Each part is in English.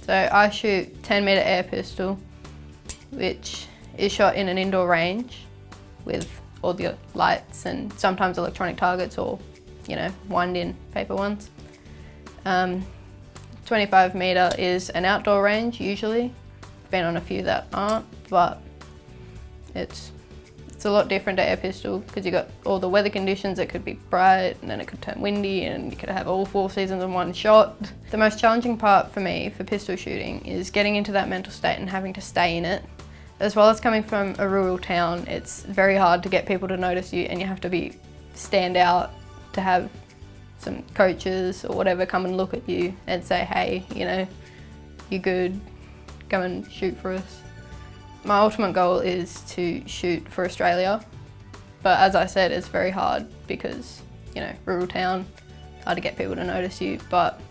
So I shoot 10-meter air pistol, which is shot in an indoor range with all the lights and sometimes electronic targets or, wind-in paper ones. 25-meter is an outdoor range usually. I've been on a few that aren't, but it's a lot different to air pistol because you've got all the weather conditions. It could be bright and then it could turn windy and you could have all 4 seasons in one shot. The most challenging part for me for pistol shooting is getting into that mental state and having to stay in it. As well as coming from a rural town, it's very hard to get people to notice you and you have to stand out to have some coaches or whatever come and look at you and say, hey, you're good, come and shoot for us. My ultimate goal is to shoot for Australia, but as I said, it's very hard because, rural town, hard to get people to notice you. But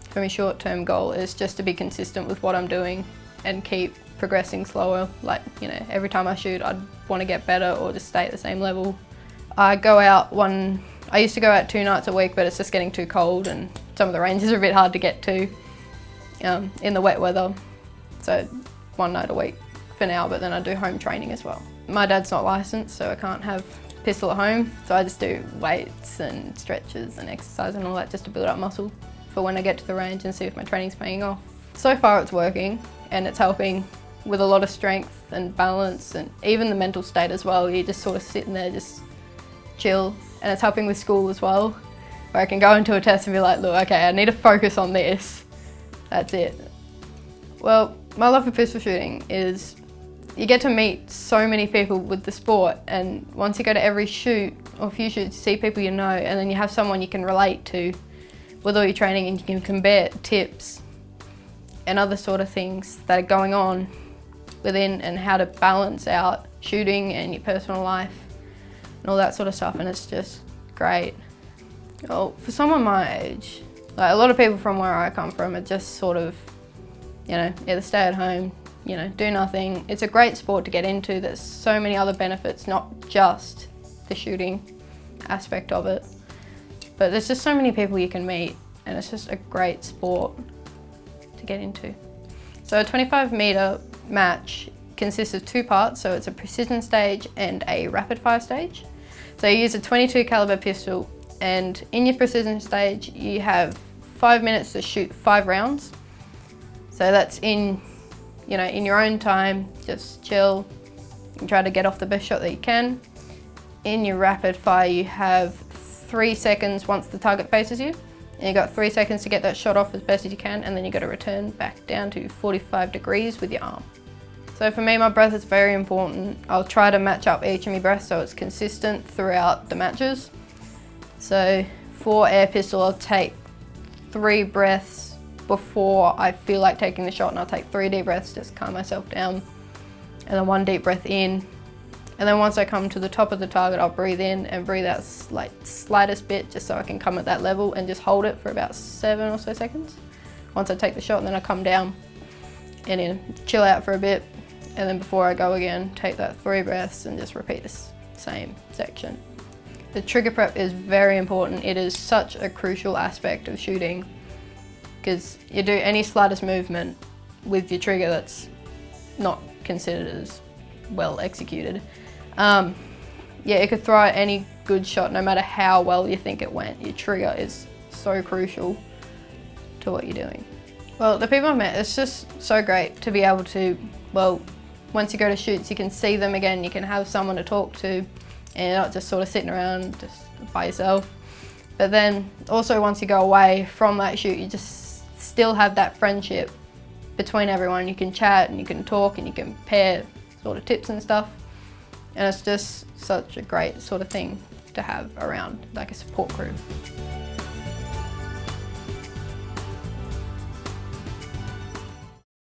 for my short-term goal is just to be consistent with what I'm doing and keep progressing slower. Like, every time I shoot, I'd want to get better or just stay at the same level. I used to go out 2 nights a week, but it's just getting too cold and some of the ranges are a bit hard to get to in the wet weather. So 1 night a week for now, but then I do home training as well. My dad's not licensed, so I can't have pistol at home, so I just do weights and stretches and exercise and all that just to build up muscle for when I get to the range and see if my training's paying off. So far it's working and it's helping with a lot of strength and balance and even the mental state as well. You're just sort of sitting there, just chill, and it's helping with school as well, where I can go into a test and be like, look, okay, I need to focus on this. That's it. Well, my love for pistol shooting is you get to meet so many people with the sport, and once you go to every shoot or a few shoots, you see people you know, and then you have someone you can relate to with all your training and you can compare tips and other sort of things that are going on within and how to balance out shooting and your personal life and all that sort of stuff, and it's just great. Well, for someone my age, like a lot of people from where I come from are just sort of, either stay at home, do nothing. It's a great sport to get into. There's so many other benefits, not just the shooting aspect of it, but there's just so many people you can meet and it's just a great sport to get into. So a 25-meter match consists of 2 parts, so it's a precision stage and a rapid fire stage. So you use a 22 caliber pistol, and in your precision stage you have 5 minutes to shoot 5 rounds. So that's in your own time, just chill and try to get off the best shot that you can. In your rapid fire you have 3 seconds once the target faces you, and you've got 3 seconds to get that shot off as best as you can, and then you've got to return back down to 45 degrees with your arm. So for me, my breath is very important. I'll try to match up each of my breaths so it's consistent throughout the matches. So for air pistol, I'll take 3 breaths before I feel like taking the shot, and I'll take 3 deep breaths, just calm myself down, and then 1 deep breath in. And then once I come to the top of the target, I'll breathe in and breathe out slightest bit just so I can come at that level and just hold it for about 7 or so seconds. Once I take the shot, and then I come down and then chill out for a bit. And then before I go again, take that 3 breaths and just repeat this same section. The trigger prep is very important. It is such a crucial aspect of shooting because you do any slightest movement with your trigger that's not considered as well executed. You could throw out any good shot no matter how well you think it went. Your trigger is so crucial to what you're doing. Well, the people I've met, it's just so great to be able to, once you go to shoots, you can see them again, you can have someone to talk to, and you're not just sort of sitting around just by yourself. But then also once you go away from that shoot, you just still have that friendship between everyone. You can chat and you can talk and you can compare sort of tips and stuff. And it's just such a great sort of thing to have around, like a support group.